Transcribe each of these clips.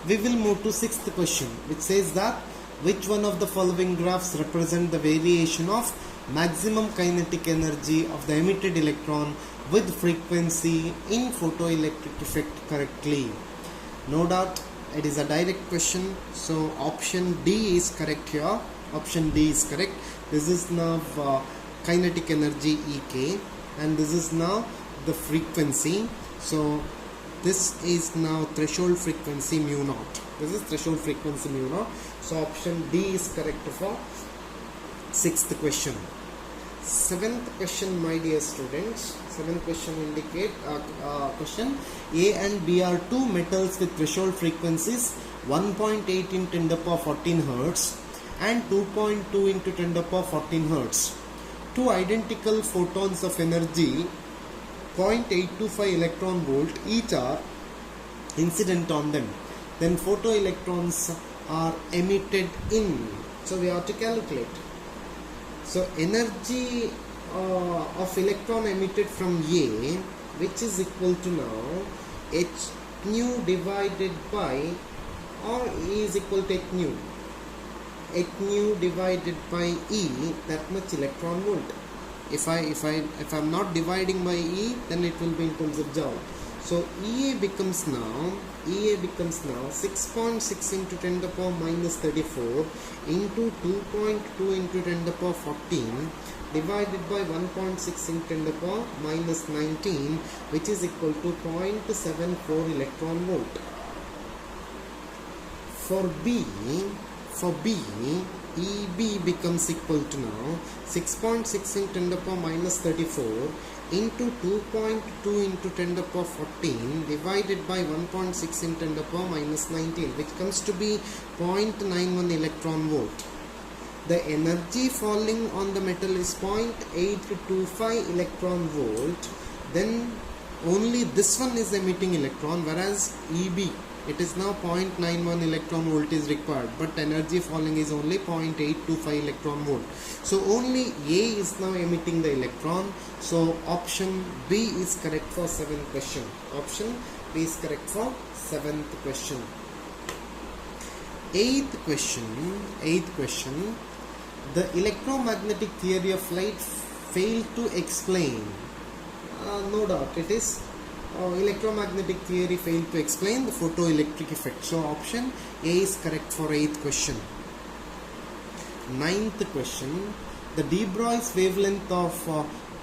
We will move to sixth question, which says that which one of the following graphs represent the variation of maximum kinetic energy of the emitted electron with frequency in photoelectric effect correctly? No doubt it is a direct question, so option D is correct here. Option D is correct. This is now kinetic energy Ek, and this is now the frequency. So this is now threshold frequency mu naught. This is threshold frequency mu naught. So option D is correct for sixth question. Seventh question, my dear students. Seventh question indicate question A and B are two metals with threshold frequencies 1.8 into 10 to the power 14 Hertz and 2.2 into 10 to the power 14 Hertz. Two identical photons of energy 0.825 electron volt each are incident on them. Then photoelectrons are emitted in. So we have to calculate. So energy of electron emitted from A, which is equal to now h nu divided by, or E is equal to h nu divided by E, that much electron volt. If I'm not dividing by E, then it will be in terms of joule. So EA becomes now 6.6 into 10 to the power minus 34 into 2.2 into 10 to the power 14 divided by 1.6 into 10 to the power minus 19, which is equal to 0.74 electron volt. For B, EB becomes equal to now 6.6 into 10 to the power minus 34 into 2.2 into 10 to the power 14 divided by 1.6 into 10 to the power minus 19, which comes to be 0.91 electron volt. The energy falling on the metal is 0.825 electron volt. Then only this one is emitting electron, whereas EB, it is now 0.91 electron volt is required, but energy falling is only 0.825 electron volt. So only A is now emitting the electron. So option B is correct for seventh question. Option B is correct for seventh question. Eighth question. The electromagnetic theory of light failed to explain. No doubt it is. Electromagnetic theory failed to explain the photoelectric effect. So option A is correct for eighth question. Ninth question. The de Broglie wavelength of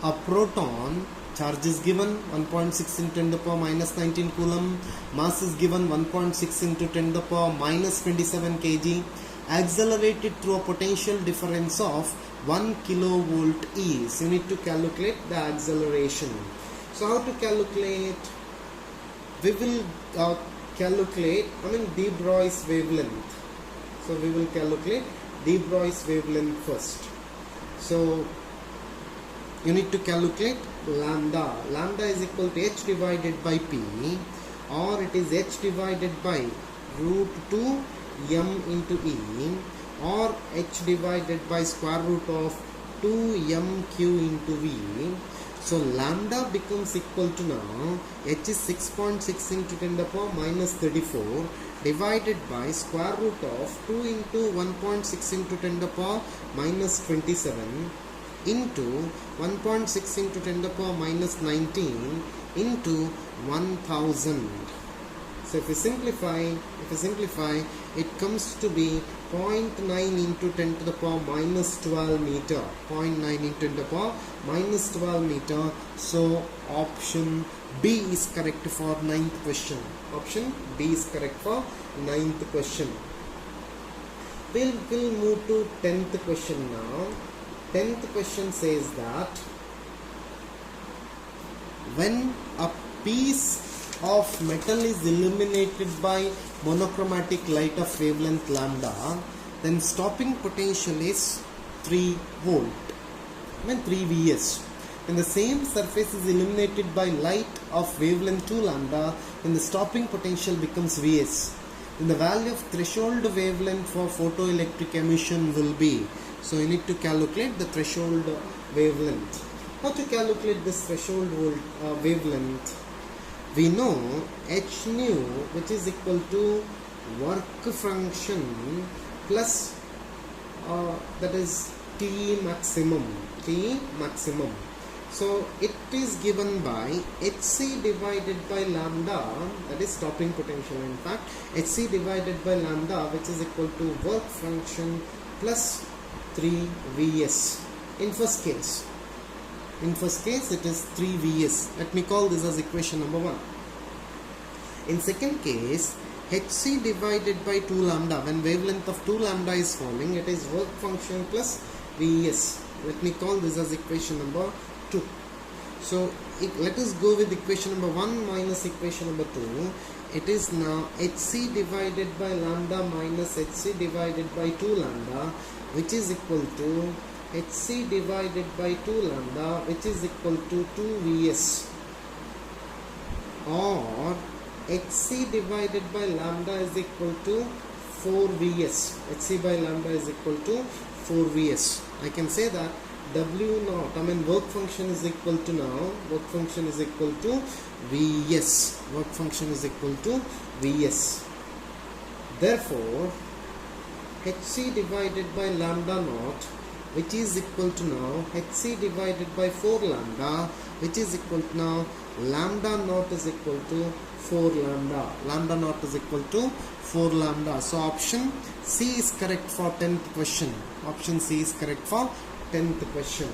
a proton, charge is given 1.6 into 10 to the power minus 19 coulomb, mass is given 1.6 into 10 to the power minus 27 kg, accelerated through a potential difference of 1 kilovolt is. You need to calculate the acceleration. So how to calculate? We will calculate de Broglie wavelength. So we will calculate de Broglie wavelength first. So you need to calculate lambda. Lambda is equal to h divided by p, or it is h divided by root 2 m into e, or h divided by square root of 2mq into v. So lambda becomes equal to now h is 6.6 into 10 to the power minus 34 divided by square root of 2 into 1.6 into 10 to the power minus 27 into 1.6 into 10 to the power minus 19 into 1000. So if we simplify, it comes to be 0.9 into 10 to the power minus 12 meter. 0.9 into 10 to the power minus 12 meter. So option B is correct for ninth question. Option B is correct for ninth question. We'll move to 10th question now. 10th question says that when a piece of metal is illuminated by monochromatic light of wavelength lambda, then stopping potential is 3 volt, 3 Vs. When the same surface is illuminated by light of wavelength 2 lambda, then the stopping potential becomes Vs. Then the value of threshold wavelength for photoelectric emission will be. So you need to calculate the threshold wavelength. How to calculate this threshold wavelength? We know h nu, which is equal to work function plus that is T maximum. So it is given by Hc divided by lambda, that is stopping potential in fact, Hc divided by lambda, which is equal to work function plus 3 Vs. In first case it is 3 Vs. Let me call this as equation number 1. In second case, Hc divided by 2 lambda, when wavelength of 2 lambda is falling, it is work function plus Vs. Let me call this as equation number 2. So let us go with equation number 1 minus equation number 2. It is now Hc divided by lambda minus Hc divided by 2 lambda, which is equal to Hc divided by 2 lambda, which is equal to 2 Vs, or Hc divided by lambda is equal to 4 Vs. Hc by lambda is equal to 4 Vs. I can say that W naught, work function is equal to Vs. Work function is equal to Vs. Therefore, Hc divided by lambda naught, which is equal to now Hc divided by 4 lambda, which is equal to now lambda naught is equal to 4 lambda. Lambda naught is equal to 4 lambda. So option C is correct for 10th question. Option C is correct for 10th question.